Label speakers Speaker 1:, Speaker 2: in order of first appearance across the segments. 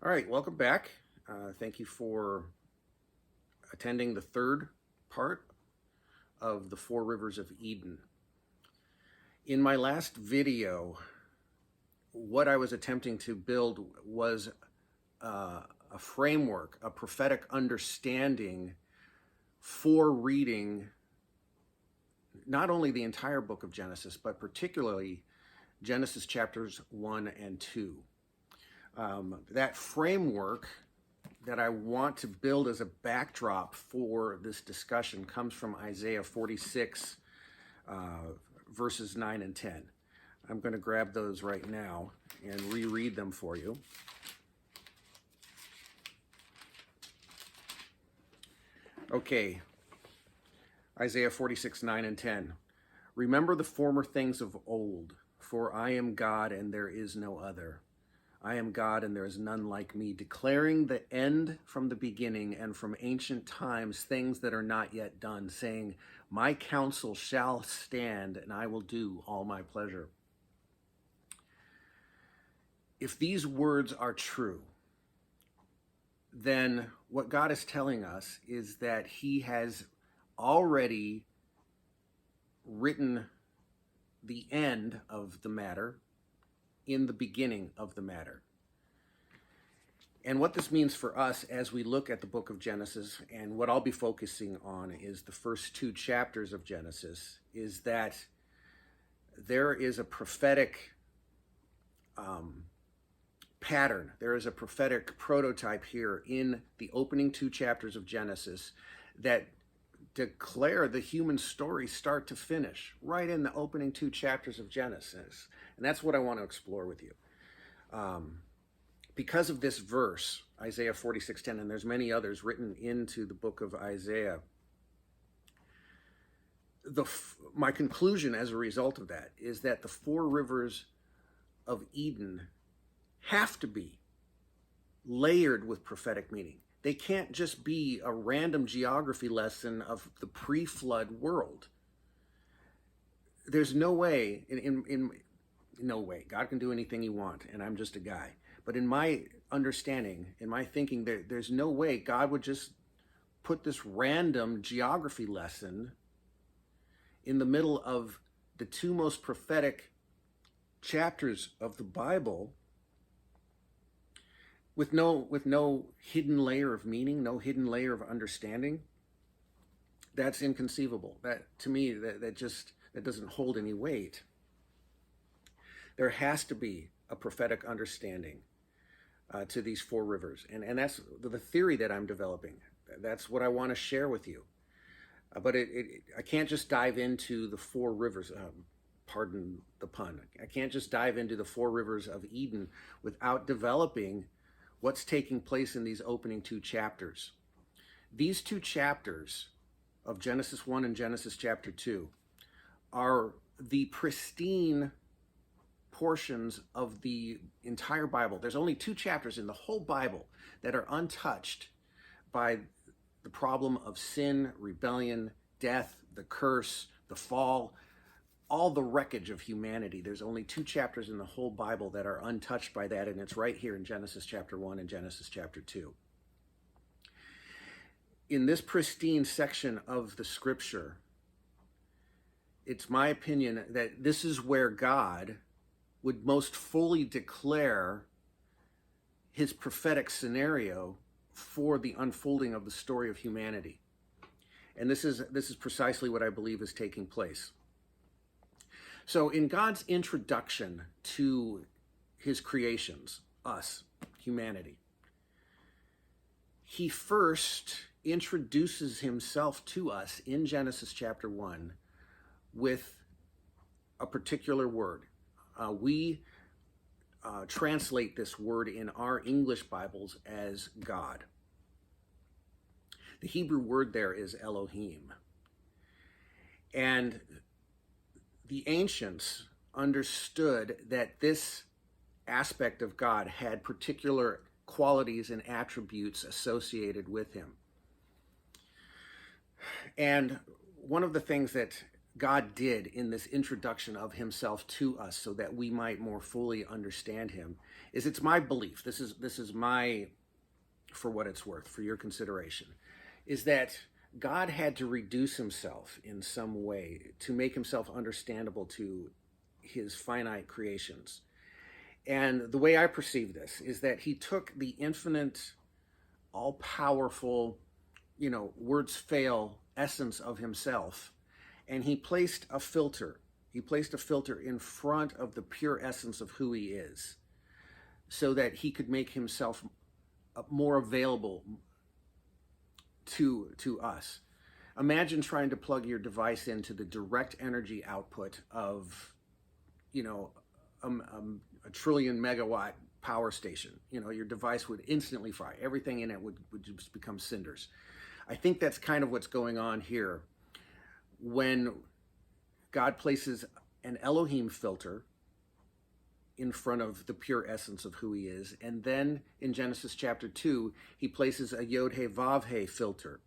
Speaker 1: All right, welcome back. Thank you for attending the third part of the Four Rivers of Eden. In my last video, what I was attempting to build was a framework, a prophetic understanding for reading not only the entire book of Genesis, but particularly Genesis chapters 1 and 2. That framework that I want to build as a backdrop for this discussion comes from Isaiah 46, verses 9 and 10. I'm going to grab those right now and reread them for you. Okay, Isaiah 46, 9 and 10. Remember the former things of old, for I am God and there is no other. I am God and there is none like me, declaring the end from the beginning and from ancient times things that are not yet done, saying, my counsel shall stand and I will do all my pleasure. If these words are true, then what God is telling us is that he has already written the end of the matter in the beginning of the matter. And what this means for us as we look at the book of Genesis, and what I'll be focusing on is the first two chapters of Genesis, is that there is a prophetic pattern. There is a prophetic prototype here in the opening two chapters of Genesis that declare the human story start to finish, right in the opening two chapters of Genesis. And that's what I want to explore with you. Because of this verse, Isaiah 46:10, and there's many others written into the book of Isaiah, my conclusion as a result of that is that the four rivers of Eden have to be layered with prophetic meaning. They can't just be a random geography lesson of the pre-flood world. There's no way, no way, God can do anything he wants, and I'm just a guy. But in my understanding, in my thinking, there's no way God would just put this random geography lesson in the middle of the two most prophetic chapters of the Bible with no hidden layer of meaning, no hidden layer of understanding. That's inconceivable. That, to me, that doesn't hold any weight. There has to be a prophetic understanding to these four rivers, and that's the theory that I'm developing. That's what I want to share with you. But I can't just dive into the four rivers. Pardon the pun. I can't just dive into the four rivers of Eden without developing what's taking place in these opening two chapters. These two chapters of Genesis 1 and Genesis chapter 2 are the pristine portions of the entire Bible. There's only two chapters in the whole Bible that are untouched by the problem of sin, rebellion, death, the curse, the fall, all the wreckage of humanity. There's only two chapters in the whole Bible that are untouched by that, and it's right here in Genesis chapter 1 and Genesis chapter 2. In this pristine section of the scripture, it's my opinion that this is where God would most fully declare his prophetic scenario for the unfolding of the story of humanity. And this is precisely what I believe is taking place. So in God's introduction to his creations, us, humanity, he first introduces himself to us in Genesis chapter 1 with a particular word. We translate this word in our English Bibles as God. The Hebrew word there is Elohim. And the ancients understood that this aspect of God had particular qualities and attributes associated with him. And one of the things that God did in this introduction of himself to us so that we might more fully understand him is, it's my belief, this is my, for what it's worth, for your consideration, is that God had to reduce himself in some way to make himself understandable to his finite creations. And the way I perceive this is that he took the infinite, all-powerful, words fail essence of himself, and he placed a filter. He placed a filter in front of the pure essence of who he is so that he could make himself more available to us. Imagine trying to plug your device into the direct energy output of, a trillion megawatt power station. Your device would instantly fry. Everything in it would just become cinders. I think that's kind of what's going on here when God places an Elohim filter in front of the pure essence of who he is. And then in Genesis chapter 2, he places a YHVH filter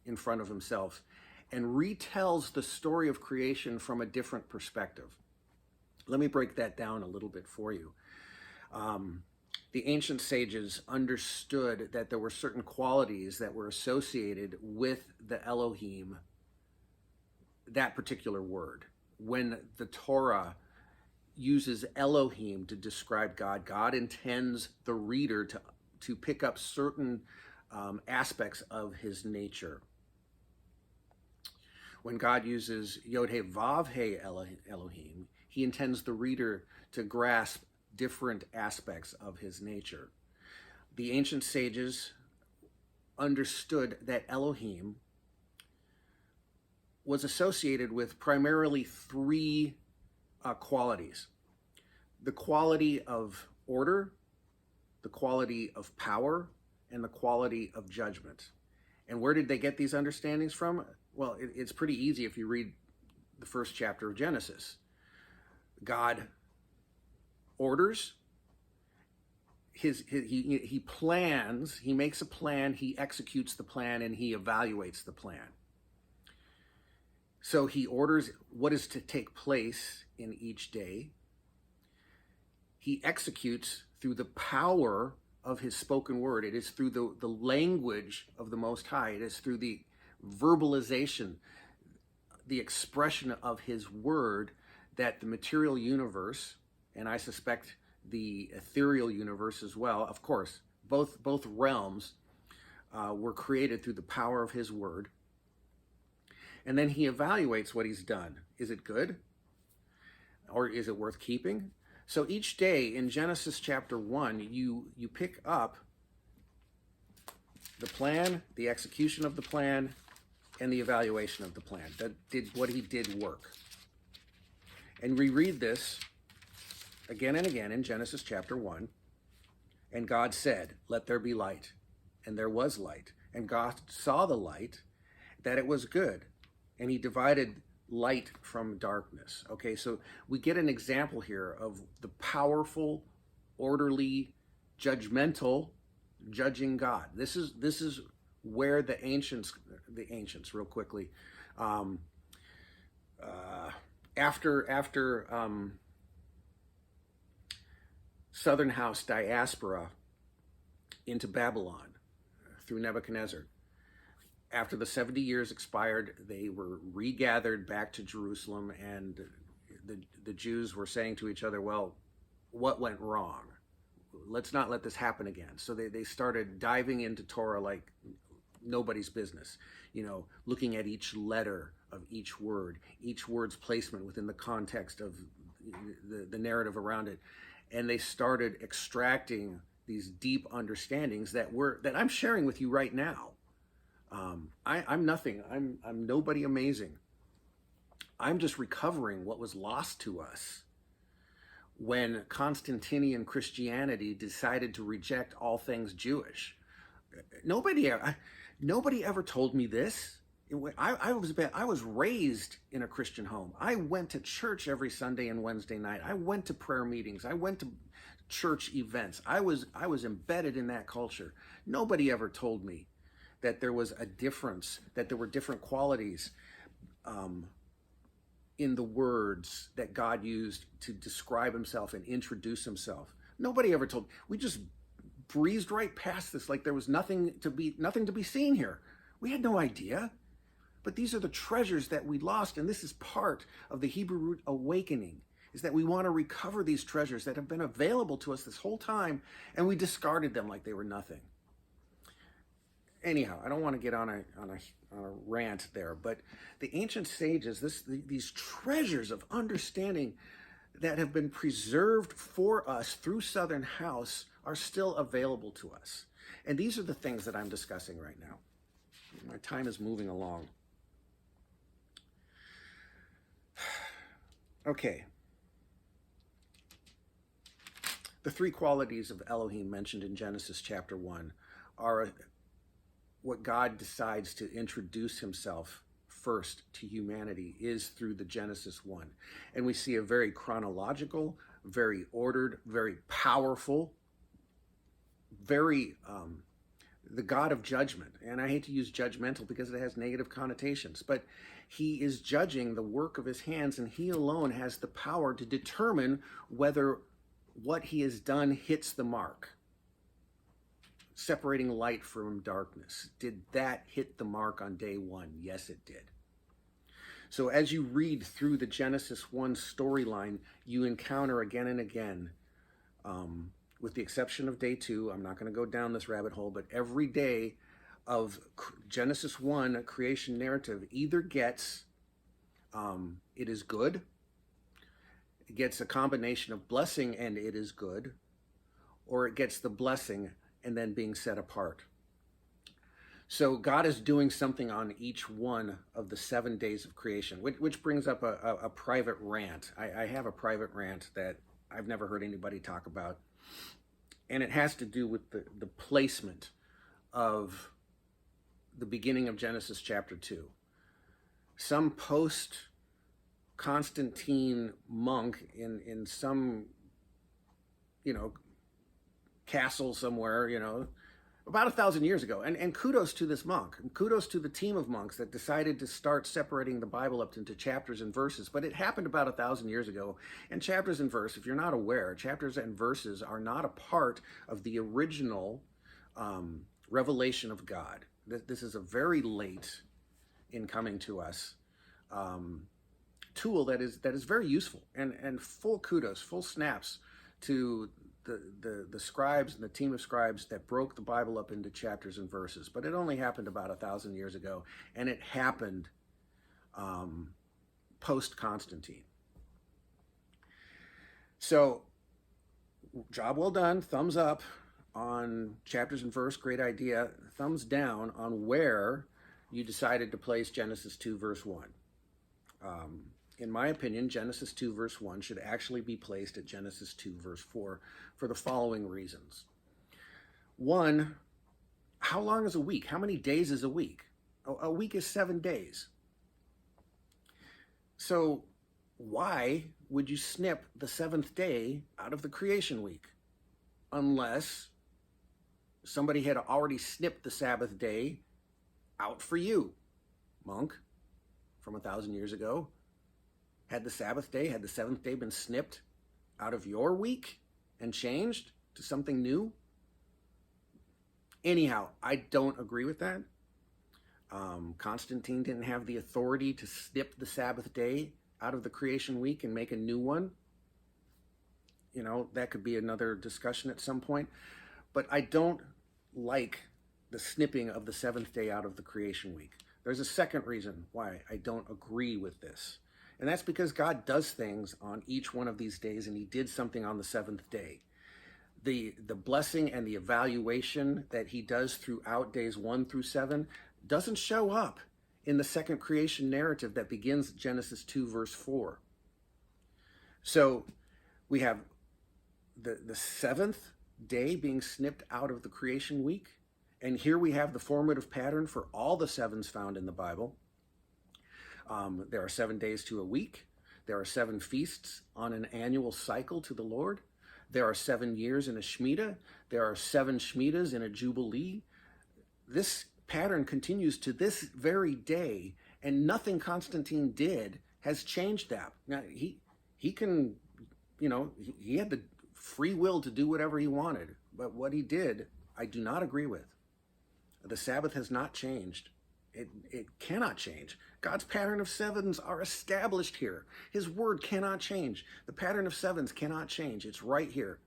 Speaker 1: in front of himself and retells the story of creation from a different perspective. Let me break that down a little bit for you. The ancient sages understood that there were certain qualities that were associated with the Elohim, that particular word. When the Torah uses Elohim to describe God, God intends the reader to pick up certain aspects of his nature. When God uses YHVH Elohim, he intends the reader to grasp different aspects of his nature. The ancient sages understood that Elohim was associated with primarily three qualities: the quality of order, the quality of power, and the quality of judgment. And where did they get these understandings from? Well, it's pretty easy if you read the first chapter of Genesis. God orders, he plans, he makes a plan, he executes the plan, and he evaluates the plan. So he orders what is to take place in each day. He executes through the power of his spoken word. It is through the language of the Most High. It is through the verbalization, the expression of his word, that the material universe, and I suspect the ethereal universe as well, of course, both realms were created through the power of his word. And then he evaluates what he's done. Is it good? Or is it worth keeping? So each day in Genesis chapter 1, you pick up the plan, the execution of the plan, and the evaluation of the plan. That did what he did work. And we read this again and again in Genesis chapter 1. And God said, "Let there be light." And there was light. And God saw the light, that it was good. And he divided light from darkness. Okay, so we get an example here of the powerful, orderly, judgmental, judging God. This is where the ancients, real quickly, after Southern House diaspora into Babylon through Nebuchadnezzar, after the 70 years expired, they were regathered back to Jerusalem, and the Jews were saying to each other, well, what went wrong? Let's not let this happen again. So they started diving into Torah like nobody's business, looking at each letter of each word's placement within the context of the narrative around it. And they started extracting these deep understandings that I'm sharing with you right now. I'm nothing. I'm nobody amazing. I'm just recovering what was lost to us when Constantinian Christianity decided to reject all things Jewish. Nobody ever told me this. I was raised in a Christian home. I went to church every Sunday and Wednesday night. I went to prayer meetings. I went to church events. I was embedded in that culture. Nobody ever told me that there was a difference, that there were different qualities in the words that God used to describe himself and introduce himself. Nobody ever told. We just breezed right past this like there was nothing to be seen here. We had no idea. But these are the treasures that we lost, and this is part of the Hebrew root awakening, is that we want to recover these treasures that have been available to us this whole time, and we discarded them like they were nothing. Anyhow, I don't want to get on a rant there, but the ancient sages, these treasures of understanding that have been preserved for us through Southern House are still available to us. And these are the things that I'm discussing right now. My time is moving along. Okay. The three qualities of Elohim mentioned in Genesis chapter 1 are what God decides to introduce himself first to humanity is through the Genesis 1. And we see a very chronological, very ordered, very powerful, very the God of judgment. And I hate to use judgmental because it has negative connotations, but he is judging the work of his hands, and he alone has the power to determine whether what he has done hits the mark. Separating light from darkness. Did that hit the mark on day one? Yes, it did. So as you read through the Genesis 1 storyline, you encounter again and again, with the exception of day 2, I'm not going to go down this rabbit hole, but every day of Genesis 1 creation narrative either gets, it is good, it gets a combination of blessing and it is good, or it gets the blessing and then being set apart. So God is doing something on each one of the 7 days of creation, which brings up a private rant. I have a private rant that I've never heard anybody talk about. And it has to do with the placement of the beginning of Genesis chapter 2. Some post-Constantine monk in some, castle somewhere, about 1,000 years ago. And kudos to this monk. And kudos to the team of monks that decided to start separating the Bible up into chapters and verses. But it happened about 1,000 years ago. And chapters and verse, if you're not aware, chapters and verses are not a part of the original revelation of God. This is a very late in coming to us tool that is very useful, and full kudos, full snaps to the scribes and the team of scribes that broke the Bible up into chapters and verses. But it only happened about 1,000 years ago, and it happened post-Constantine. So, job well done, thumbs up on chapters and verse, great idea. Thumbs down on where you decided to place Genesis 2 verse 1. In my opinion, Genesis 2 verse 1 should actually be placed at Genesis 2 verse 4 for the following reasons. One, how long is a week? How many days is a week? A week is 7 days. So why would you snip the 7th day out of the creation week? Unless somebody had already snipped the Sabbath day out for you, monk, from 1,000 years ago. Had the Sabbath day, had the 7th day been snipped out of your week and changed to something new? Anyhow, I don't agree with that. Constantine didn't have the authority to snip the Sabbath day out of the creation week and make a new one. That could be another discussion at some point. But I don't like the snipping of the 7th day out of the creation week. There's a second reason why I don't agree with this. And that's because God does things on each one of these days, and he did something on the 7th day. The blessing and the evaluation that he does throughout days 1 through 7 doesn't show up in the second creation narrative that begins Genesis 2 verse 4. So we have the 7th day being snipped out of the creation week. And here we have the formative pattern for all the 7s found in the Bible. There are 7 days to a week. There are 7 feasts on an annual cycle to the Lord. There are 7 years in a Shemitah. There are 7 Shemitahs in a Jubilee. This pattern continues to this very day, and nothing Constantine did has changed that. Now, he can, he had the free will to do whatever he wanted, but what he did, I do not agree with. The Sabbath has not changed. It cannot change. God's pattern of sevens are established here. His word cannot change. The pattern of sevens cannot change. It's right here.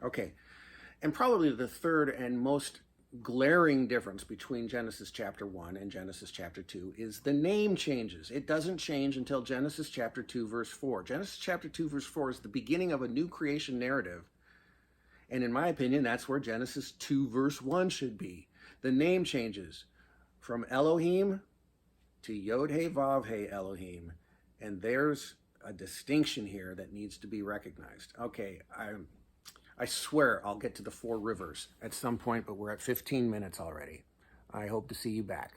Speaker 1: Okay, and probably the third and most glaring difference between Genesis chapter 1 and Genesis chapter 2 is the name changes. It doesn't change until Genesis chapter 2 verse 4. Genesis chapter 2 verse 4 is the beginning of a new creation narrative. And in my opinion, that's where Genesis 2 verse 1 should be. The name changes from Elohim to YHVH Elohim. And there's a distinction here that needs to be recognized. Okay, I swear I'll get to the 4 rivers at some point, but we're at 15 minutes already. I hope to see you back.